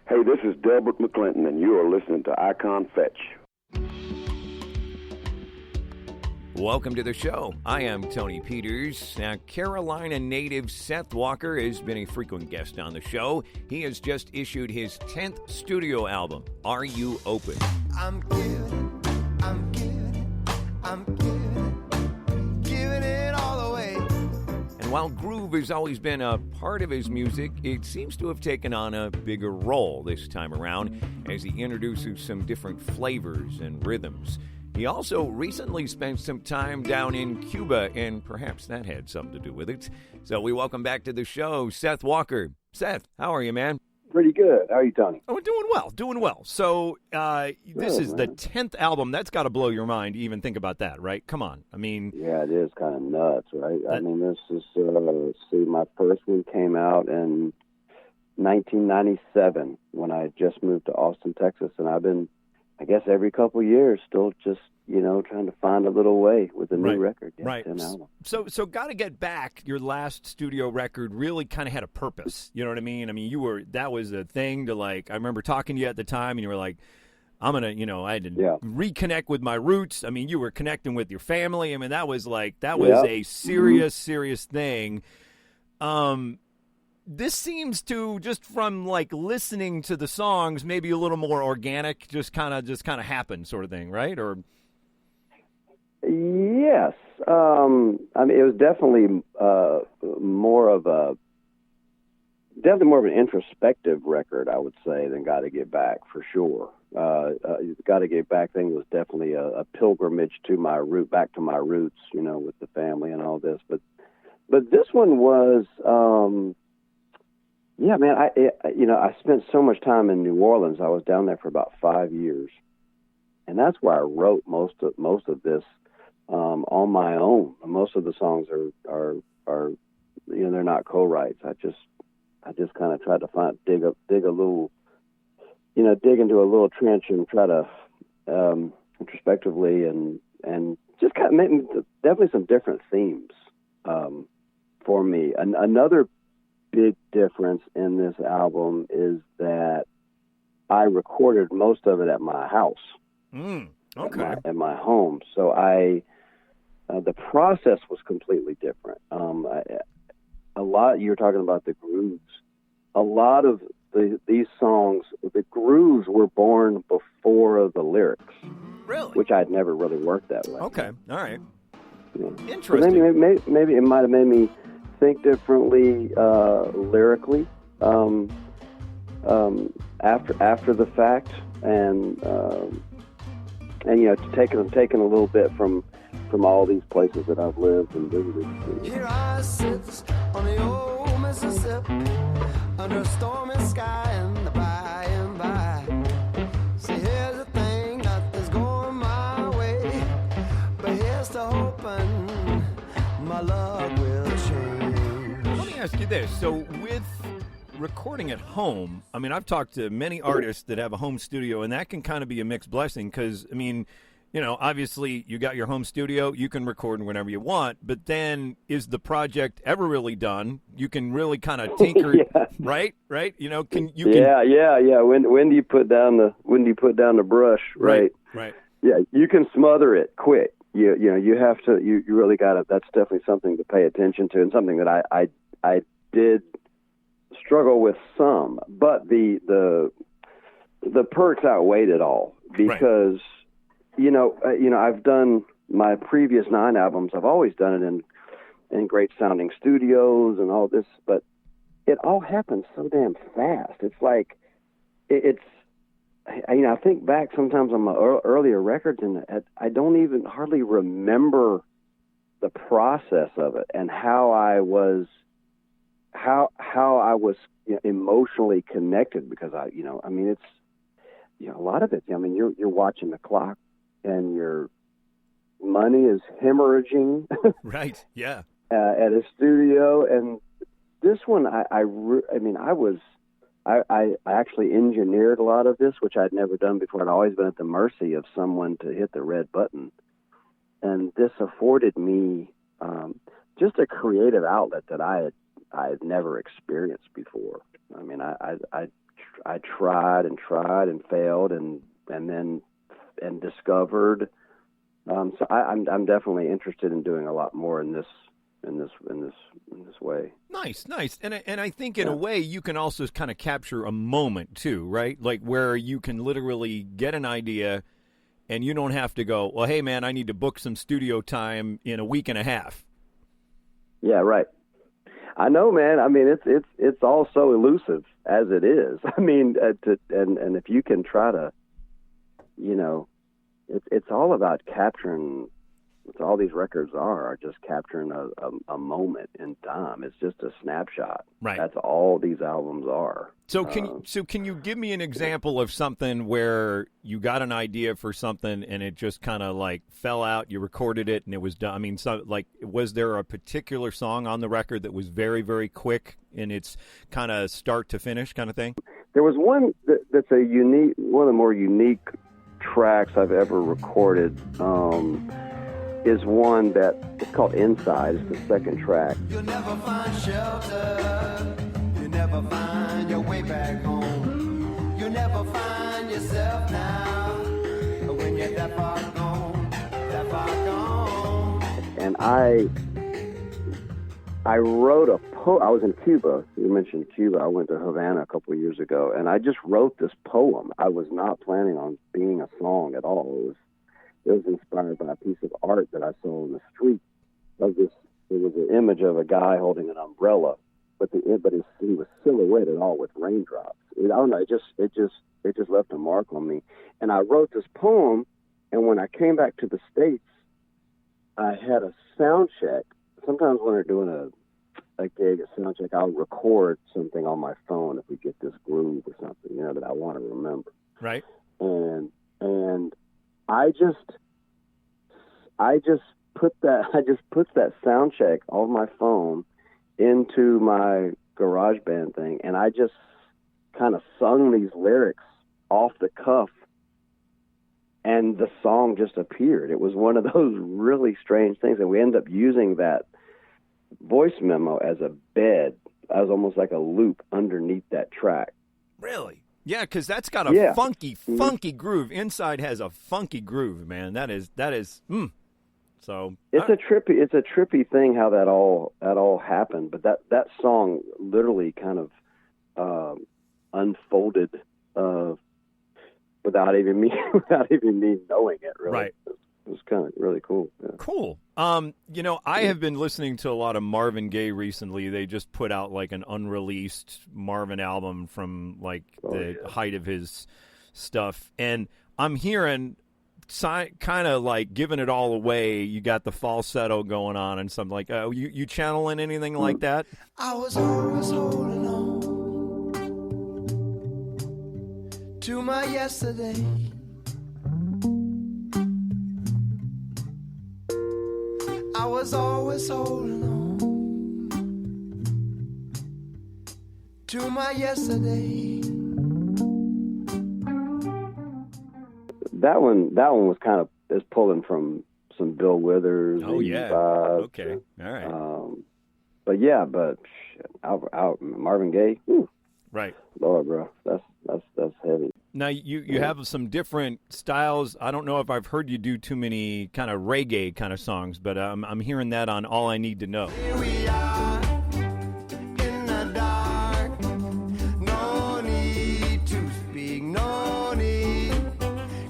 Hey, this is Delbert McClinton, and you are listening to Icon Fetch. Welcome to the show. I am Tony Peters. Now, Carolina native Seth Walker has been a frequent guest on the show. He has just issued his 10th studio album, Are You Open? I'm giving it all away. And while groove has always been a part of his music, it seems to have taken on a bigger role this time around as he introduces some different flavors and rhythms. He also recently spent some time down in Cuba, and perhaps that had something to do with it. So we welcome back to the show, Seth Walker. Seth, how are you, man? Pretty good. How are you, Tony? Oh, doing well. So this is the 10th album. That's got to blow your mind to even think about that, right? Come on. I mean... Yeah, it is kind of nuts, right? I mean, this is, let's see, my first one came out in 1997 when I just moved to Austin, Texas, and I've been, I guess, every couple of years still just, trying to find a little way with a new record. Yeah, right. So Gotta Get Back, your last studio record, really kind of had a purpose. You know what I mean? I mean, that was a thing to, like, I remember talking to you at the time, and you were like, I'm going to, I had to reconnect with my roots. I mean, you were connecting with your family. I mean, that was a serious thing. This seems to, just from like listening to the songs, maybe a little more organic, just kind of happen sort of thing, right? Or yes, I mean it was definitely more of an introspective record, I would say, than Gotta Get Back for sure. Gotta Get Back thing was definitely a pilgrimage to back to my roots, with the family and all this. But this one was. Yeah, man, I spent so much time in New Orleans. I was down there for about 5 years, and that's where I wrote most of this on my own. Most of the songs are they're not co-writes. I just kind of tried to dig a little, dig into a little trench and try to introspectively and just kind of make definitely some different themes for me. Another big difference in this album is that I recorded most of it at my house, at my home. So the process was completely different. A lot, you're talking about the grooves. A lot of these songs, the grooves were born before the lyrics. Really? Which I'd never really worked that way. Okay, all right. Yeah. Interesting. So maybe it might have made me think differently lyrically after the fact, and taking a little bit from all these places that I've lived and visited. Here I sit on the old Mississippi under a stormy sky and by and by. See, here's the thing that is going my way, but here's to hoping my luck will change. Let me ask you this. So with recording at home, I mean, I've talked to many artists that have a home studio, and that can kind of be a mixed blessing because, I mean, obviously you got your home studio, you can record whenever you want, but then is the project ever really done? You can really kind of tinker, right? When do you put down the brush, right? Yeah, you can smother it quick. You have to. You really got to. That's definitely something to pay attention to, and something that I did struggle with some. But the perks outweighed it all because I've done my previous 9 albums. I've always done it in great sounding studios and all this, but it all happens so damn fast. It's like I think back sometimes on my earlier records, and I don't even hardly remember the process of it and how I was emotionally connected, because it's a lot of it. I mean, you're watching the clock and your money is hemorrhaging, right? Yeah, at a studio, and this one I actually engineered a lot of this, which I'd never done before. I'd always been at the mercy of someone to hit the red button. And this afforded me just a creative outlet that I had never experienced before. I mean, I tried and failed and discovered. So I'm definitely interested in doing a lot more in this way. Nice. And I think in a way you can also kind of capture a moment too, right? Like where you can literally get an idea and you don't have to go, well, hey man, I need to book some studio time in a week and a half. Yeah, right. I know, man. I mean, it's all so elusive as it is. I mean, and if you can try to, it's all about capturing. What all these records are just capturing a moment in time. It's just a snapshot. Right. That's all these albums are. So can you give me an example of something where you got an idea for something and it just kind of like fell out, you recorded it and it was done? I mean, so like, was there a particular song on the record that was very, very quick in its kind of start to finish kind of thing? There was one that's one of the more unique tracks I've ever recorded. Is one that it's called Inside. It's the second track. You'll never find shelter. You never find your way back home. You'll never find yourself now when you're that far gone, that far gone. And I wrote a poem. I was in Cuba. You mentioned Cuba. I went to Havana a couple of years ago, and I just wrote this poem. I was not planning on being a song at all. It was inspired by a piece of art that I saw on the street. It was an image of a guy holding an umbrella, but he was silhouetted all with raindrops. I don't know. It just left a mark on me. And I wrote this poem, and when I came back to the States, I had a sound check. Sometimes when we're doing a gig, a sound check, I'll record something on my phone if we get this groove or something, that I want to remember. Right. And I just put that sound check on my phone into my GarageBand thing, and I just kind of sung these lyrics off the cuff, and the song just appeared. It was one of those really strange things, and we ended up using that voice memo as a bed, as almost like a loop underneath that track. Really? Yeah, because that's got a funky groove. Inside has a funky groove, man. That is. So it's a trippy thing how that all happened. But that song literally kind of unfolded without even me knowing it. Really, right. It was kind of really cool. Yeah. Cool. I have been listening to a lot of Marvin Gaye recently. They just put out like an unreleased Marvin album from like the height of his stuff. And I'm hearing kind of like giving it all away. You got the falsetto going on and something like, you channeling anything like that? I was always holding on to my yesterday. I was always holding on to my yesterday. That one was kind of is pulling from some Bill Withers. Oh yeah. Vibes. Okay. All right. But Marvin Gaye. Whew. Right. Lord, bro, that's heavy. Now, you have some different styles. I don't know if I've heard you do too many kind of reggae kind of songs, but I'm hearing that on All I Need to Know. Here we are in the dark. No need to speak, no need.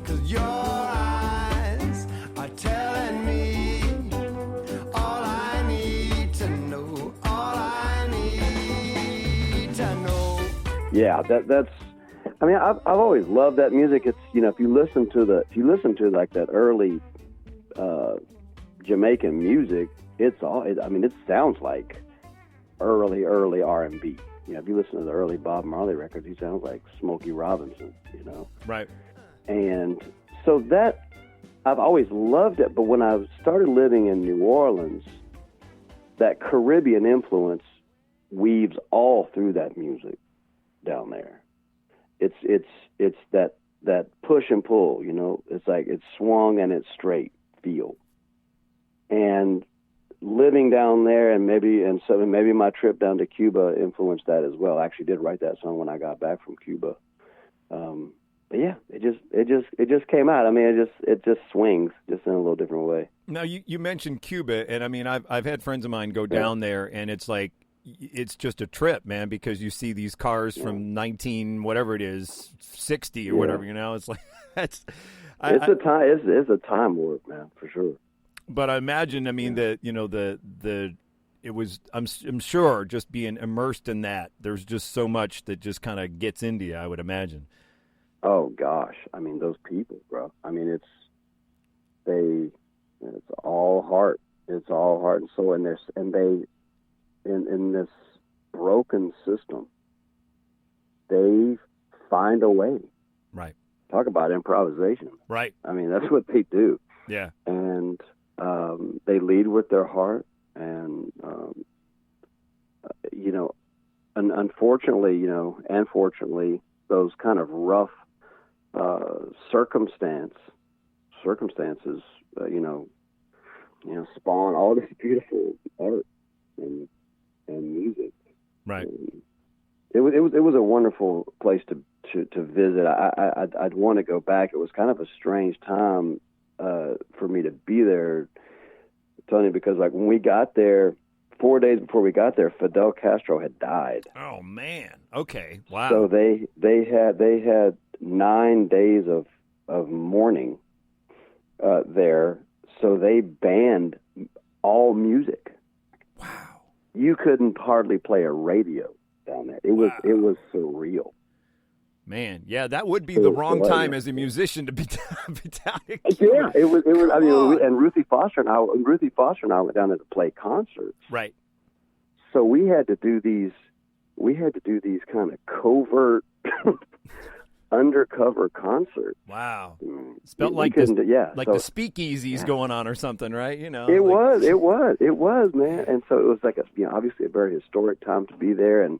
'Cause your eyes are telling me all I need to know. All I need to know. Yeah, that's. I mean, I've always loved that music. It's if you listen to like that early Jamaican music, it sounds like early R&B. If you listen to the early Bob Marley records, he sounds like Smokey Robinson. Right. And so that I've always loved it. But when I started living in New Orleans, that Caribbean influence weaves all through that music down there. It's that push and pull, It's like it's swung and it's straight feel. And living down there, and maybe my trip down to Cuba influenced that as well. I actually did write that song when I got back from Cuba. But yeah, it just came out. I mean, it just swings just in a little different way. Now you mentioned Cuba, and I mean I've had friends of mine go down there, and it's like it's just a trip, man, because you see these cars from 19 whatever it is 60 or whatever, you know. It's like it's a time warp, man, for sure. But I imagine, I mean, it was, I'm sure just being immersed in that, there's just so much that just kind of gets into you, I would imagine. Oh gosh, I mean, those people, bro. I mean, it's all heart. It's all heart and soul, and in this broken system, they find a way. Right. Talk about improvisation. Right. I mean, that's what they do. Yeah. And they lead with their heart, and unfortunately, and fortunately, those kind of rough circumstances, spawn all this beautiful art and music. Right. It was a wonderful place to visit. I'd want to go back. It was kind of a strange time for me to be there, Tony, because like when we got there, 4 days before we got there, Fidel Castro had died. Oh man. Okay. Wow. So they had 9 days of mourning there. So they banned all music. Wow. You couldn't hardly play a radio down there. It was surreal. Man, yeah, that would be the wrong time as a musician to be down in Cuba. Yeah, it was. I mean, and Ruthie Foster and I went down there to play concerts. Right. So we had to do these kind of covert, undercover concerts. Wow. It felt like the speakeasies going on or something, right? You know. It was, man. And so it was like obviously a very historic time to be there, and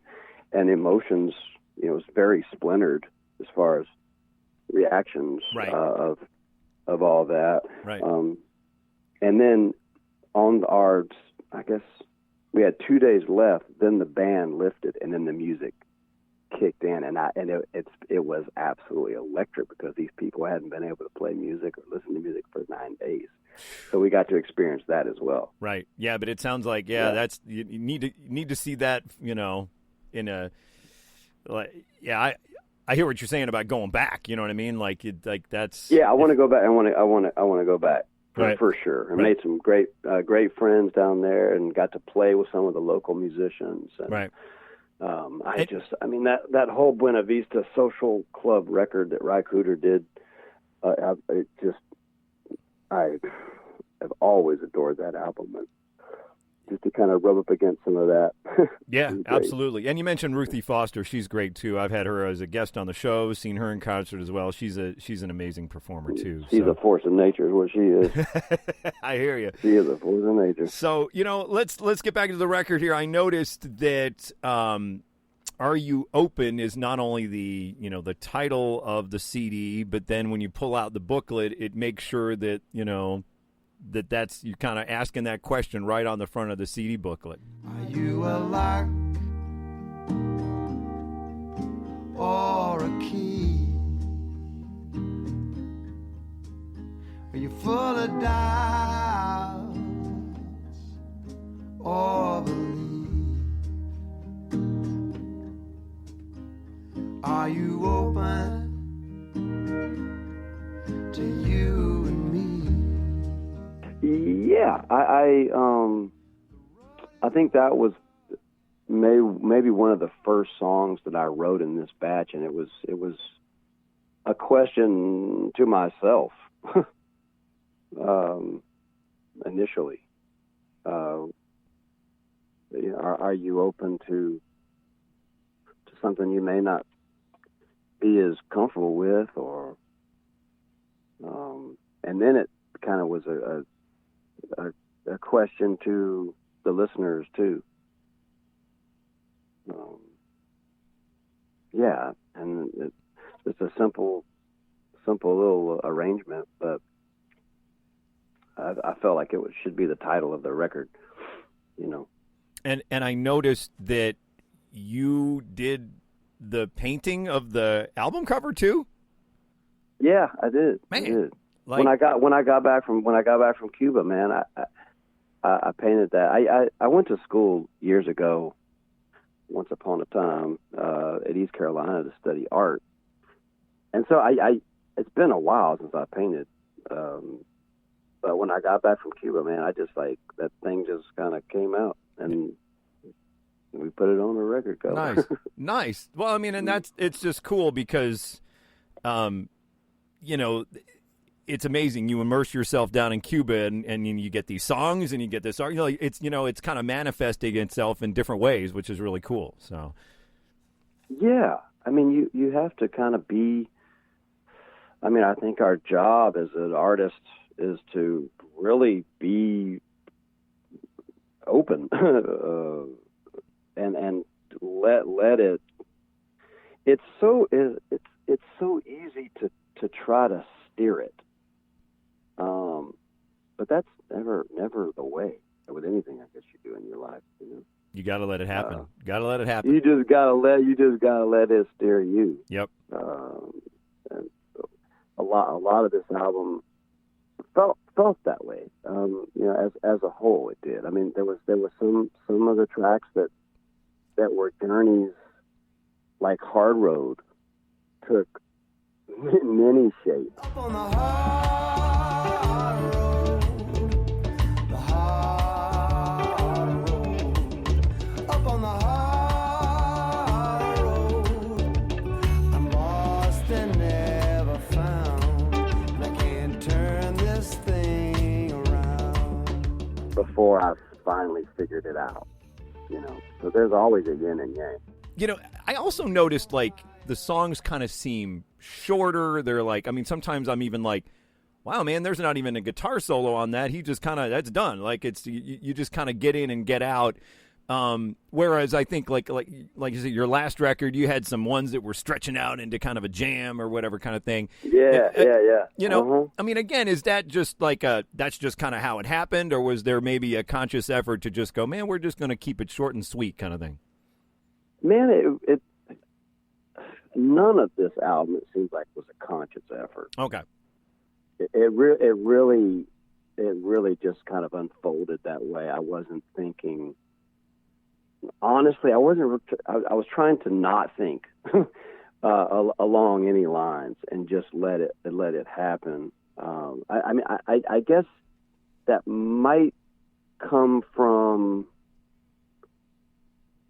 emotions. It was very splintered as far as reactions of all that. Right. And then I guess we had 2 days left. Then the band lifted, and then the music kicked in, and it was absolutely electric because these people hadn't been able to play music or listen to music for 9 days. So we got to experience that as well. Right. Yeah, but it sounds like that's you need to see that. In a. I hear what you're saying about going back. You know what I mean? That's. Yeah, I want to go back. I want to go back for sure. I made some great friends down there, and got to play with some of the local musicians. And, right. That whole Buena Vista Social Club record that Ry Cooder did, I have always adored that album. And just to kind of rub up against some of that. Yeah, absolutely. And you mentioned Ruthie Foster. She's great, too. I've had her as a guest on the show, seen her in concert as well. She's an amazing performer, too. She's a force of nature is what she is. I hear you. She is a force of nature. So, let's get back to the record here. I noticed that Are You Open is not only the title of the CD, but then when you pull out the booklet, it makes sure that, that's you kind of asking that question right on the front of the CD booklet. Are you a lock or a key? Are you full of doubts or belief? Are you open to you and me? Yeah, I think that was maybe one of the first songs that I wrote in this batch, and it was a question to myself initially. Are you open to something you may not be as comfortable with, or and then it kind of was a question to the listeners too. And it's a simple little arrangement, but I felt like should be the title of the record, you know. And I noticed that you did the painting of the album cover too. Yeah, I did. Man, I did. like, When I got back from Cuba, man, I painted that. I went to school years ago, once upon a time, at East Carolina to study art, and so it's been a while since I painted. But when I got back from Cuba, man, I just that thing just kind of came out, and we put it on the record cover. Nice, nice. Well, I mean, and it's just cool because, you know, it's amazing. You immerse yourself down in Cuba, and you get these songs, and you get this art. You know, it's kind of manifesting itself in different ways, which is really cool. So, yeah, I mean, you have to kind of be. I mean, I think our job as an artist is to really be open and let it. It's so easy to try to steer it, but that's never the way with anything I guess you do in your life. You know, you got to let it happen. Got to let it happen. You just gotta let it steer you. Yep. And a lot of this album felt that way. You know, as a whole, it did. I mean, there was some of the tracks that were journeys, like Hard Road, took many shapes. Up on the hard road, the hard road. Up on the hard road, I'm lost and never found. I can't turn this thing around. Before I finally figured it out, you know. So there's always a yin and yang. You know, I also noticed, like, the songs kind of seem shorter. They're like, I mean, sometimes I'm even like, wow, man, there's not even a guitar solo on that. He just kind of, that's done. Like, it's, you just kind of get in and get out. Whereas I think like you said, your last record, you had some ones that were stretching out into kind of a jam or whatever kind of thing. Yeah. You know, I mean, again, is that just like that's just kind of how it happened, or was there maybe a conscious effort to just go, man, we're just going to keep it short and sweet kind of thing? Man, it none of this album, it seems like, was a conscious effort. Okay. It really just kind of unfolded that way. I wasn't thinking. Honestly, I was trying to not think along any lines and just let it happen. I mean, I guess that might come from,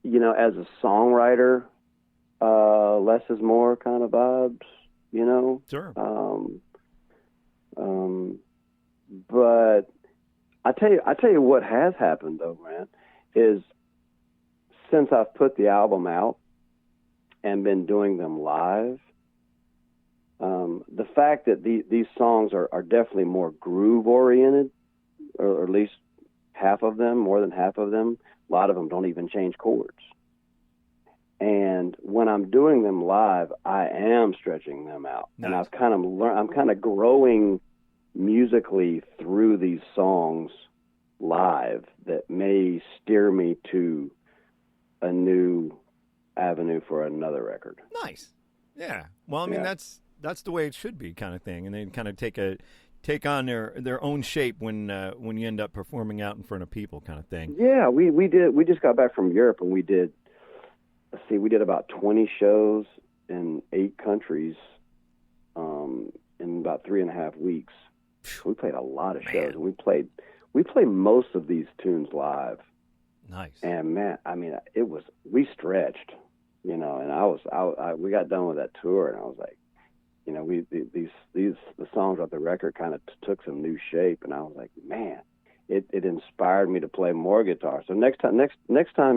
you know, as a songwriter, less is more kind of vibes, you know. Sure. But I tell you what has happened though, man, is since I've put the album out and been doing them live, the fact that these songs are definitely more groove oriented, or at least half of them, more than half of them. A lot of them don't even change chords. And when I'm doing them live, I am stretching them out. Nice. And I'm kind of growing musically through these songs live that may steer me to a new avenue for another record. Nice. Yeah. Well, I mean, that's the way it should be, kind of thing. And they kind of take on their own shape when you end up performing out in front of people, kind of thing. Yeah, we did. We just got back from Europe, and we did about 20 shows in 8 countries in about 3.5 weeks. We played a lot of shows, and we played most of these tunes live. Nice. And man, I mean, we stretched, you know, and we got done with that tour, and I was like, you know, the songs off the record kind of took some new shape, and I was like, man, it inspired me to play more guitar. So next time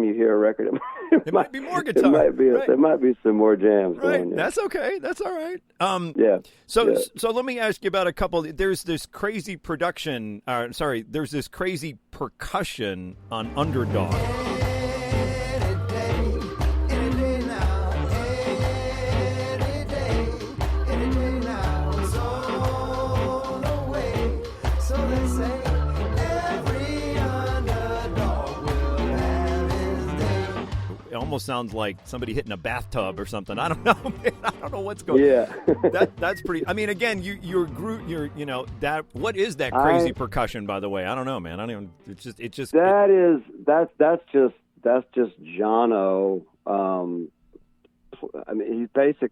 you hear a record, it might be more guitar. There might be some more jams. Right. Going, yeah. That's okay. That's all right. Yeah. So let me ask you about a couple. There's this crazy production. There's this crazy percussion on Underdog. So they say almost sounds like somebody hitting a bathtub or something. I don't know, man. I don't know what's going. Yeah. That's pretty. I mean, again, that. What is that crazy percussion? By the way, I don't know, man. I don't even. It's just. That's just Jono. I mean, he's basic.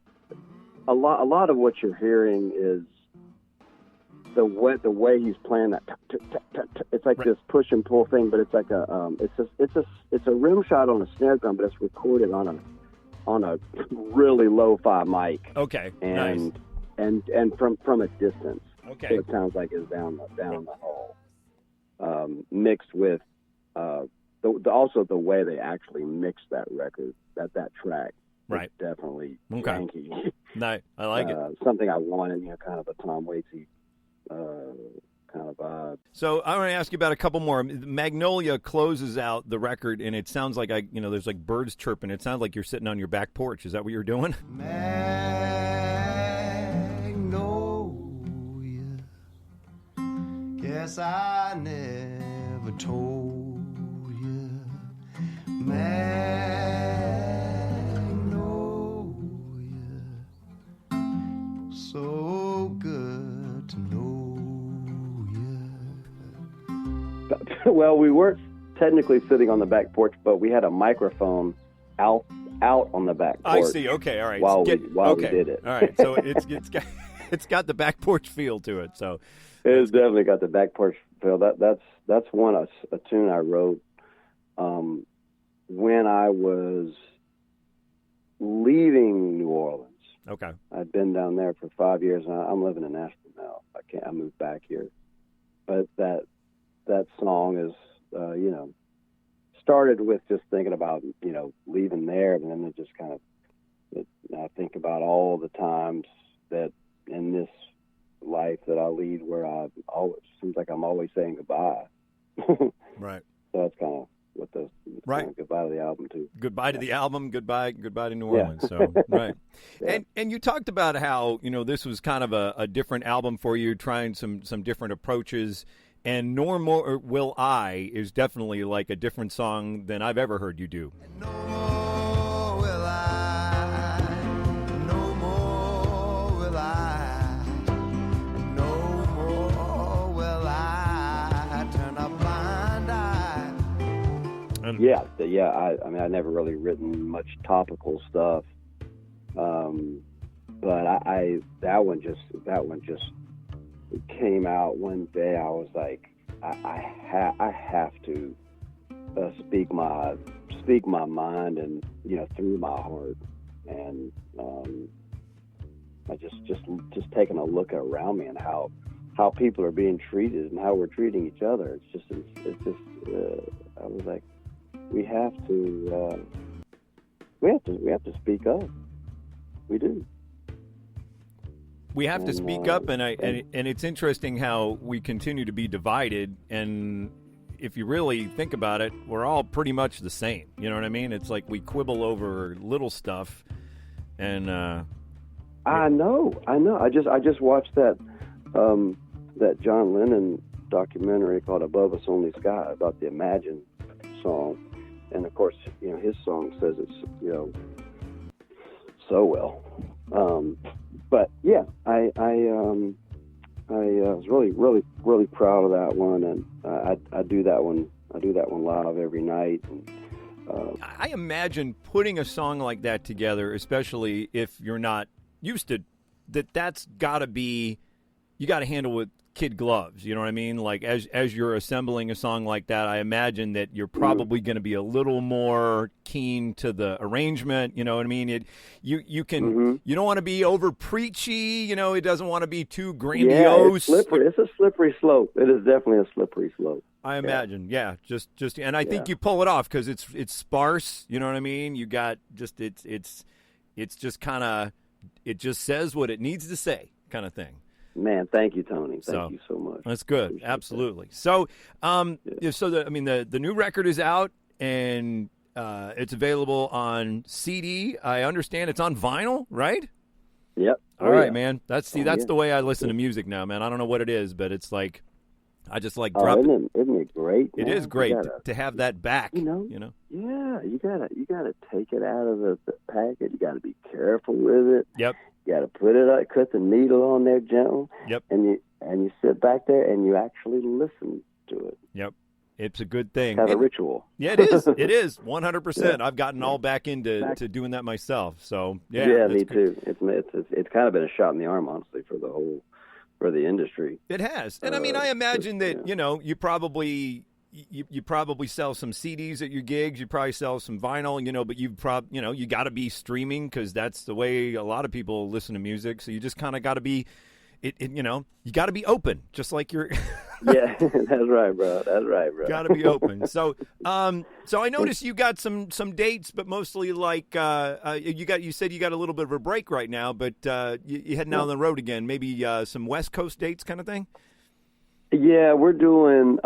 A lot of what you're hearing is the way he's playing that. It's like this push and pull thing, but it's like it's a rim shot on a snare drum, but it's recorded on a really lo-fi mic. Okay. And nice. and from a distance. Okay. So it sounds like it's down the hall. Mixed with also the way they actually mixed that record, that track. Right. Definitely janky. Okay. No, I like it. Something I wanted, kind of a Tom Waitsy kind of vibe. So I want to ask you about a couple more. Magnolia closes out the record, and it sounds like there's like birds chirping. It sounds like you're sitting on your back porch. Is that what you're doing? Magnolia, guess I never told you. So good to know you. Well, we weren't technically sitting on the back porch, but we had a microphone out on the back porch. I see. Okay, all right. While we did it. All right. So it's got the back porch feel to it. So it's definitely got the back porch feel. That's a tune I wrote when I was leaving New Orleans. Okay. I'd been down there for 5 years, and I'm living in Nashville now. I moved back here. But that song is, started with just thinking about, leaving there, and then it just kind of, I think about all the times that in this life that I lead where seems like I'm always saying goodbye. Right. So that's kind of what the goodbye to the album too. Goodbye to the album. Goodbye to New Orleans. Yeah. So right. Yeah. And you talked about how this was kind of a different album for you, trying some different approaches. And No More Will I is definitely like a different song than I've ever heard you do. No more will I. No more will I. No more will I turn a blind eye. Yeah. I mean, I never really written much topical stuff, but that one just came out one day. I was like, I have to speak my mind and through my heart, and I just taking a look around me and how people are being treated and how we're treating each other. It's just I was like, we have to speak up. We do. We have to speak up, and it's interesting how we continue to be divided. And if you really think about it, we're all pretty much the same. You know what I mean? It's like we quibble over little stuff, and I know. I just watched that John Lennon documentary called "Above Us Only Sky" about the Imagine song, and of course, his song says it's so well. But yeah, I was really proud of that one, and I do that one live every night. And, I imagine putting a song like that together, especially if you're not used to that's got to be, you got to handle with kid gloves. You know what I mean? Like as you're assembling a song like that, I imagine that you're probably going to be a little more keen to the arrangement. You know what I mean? You don't want to be over preachy. It doesn't want to be too grandiose. Yeah, it's slippery. It's a slippery slope. It is definitely a slippery slope. I imagine. Yeah. Just, and I think you pull it off because it's sparse. You know what I mean? You got just it's just kind of, it just says what it needs to say, kind of thing. Man, thank you, Tony. Thank you so much. That's good. Appreciate Absolutely. That. So, the new record is out, and it's available on CD. I understand it's on vinyl, right? Yep. All right, man. That's the way I listen to music now, man. I don't know what it is, but it's like I just like Oh, dropping. isn't it great? It man? is great You gotta, to have that back. you know, You know. yeah, you gotta take it out of the packet. You gotta be careful with it. Yep. You gotta put it up, cut the needle on there gentle. Yep. And you sit back there and you actually listen to it. Yep. It's a good thing. Kind of a ritual. Yeah, it is. It is 100%. I've gotten all back into to doing that myself. So yeah, me good. too. It's kind of been a shot in the arm, honestly, for the industry. It has, and I mean, I imagine that you probably sell some CDs at your gigs. You probably sell some vinyl, but you got to be streaming because that's the way a lot of people listen to music. So you just kind of got to be. You got to be open, just like you're. Yeah, that's right, bro. That's right, bro. Got to be open. So I noticed you got some dates, but mostly like you said you got a little bit of a break right now, but you heading out on the road again. Maybe some West Coast dates, kind of thing. Yeah, we're doing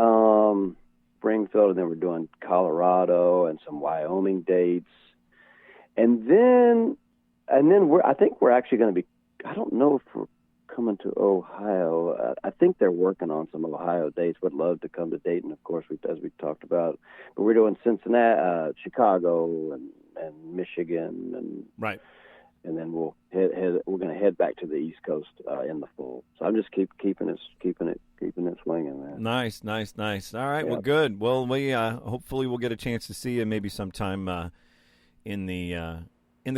Springfield, and then we're doing Colorado and some Wyoming dates, and then I think we're actually going to be. I don't know if we're coming to Ohio. I think they're working on some Ohio dates. Would love to come to Dayton, of course, as we talked about. But we're doing Cincinnati, Chicago, and Michigan, and right. And then we'll we're going to head back to the East Coast in the fall. So I'm just keeping it swinging, man. Nice. All right, well, good. Well, we hopefully we'll get a chance to see you maybe sometime in the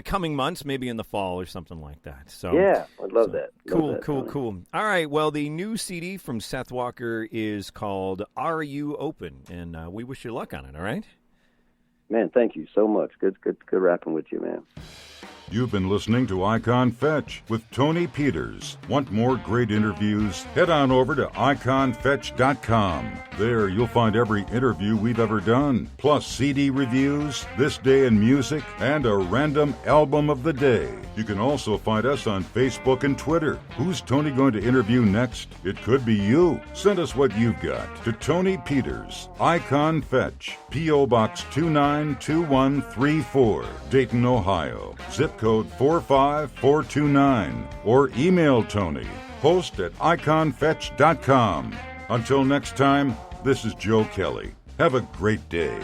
coming months, maybe in the fall or something like that. So yeah, I'd love that. Cool. All right. Well, the new CD from Seth Walker is called "Are You Open?" and we wish you luck on it. All right. Man, thank you so much. Good rapping with you, man. You've been listening to Icon Fetch with Tony Peters. Want more great interviews? Head on over to iconfetch.com. There you'll find every interview we've ever done, plus CD reviews, This Day in Music, and a random album of the day. You can also find us on Facebook and Twitter. Who's Tony going to interview next? It could be you. Send us what you've got to Tony Peters, Icon Fetch, P.O. Box 292134, Dayton, Ohio. Zip code 45429. Or email Tony, host@iconfetch.com. Until next time, this is Joe Kelly. Have a great day.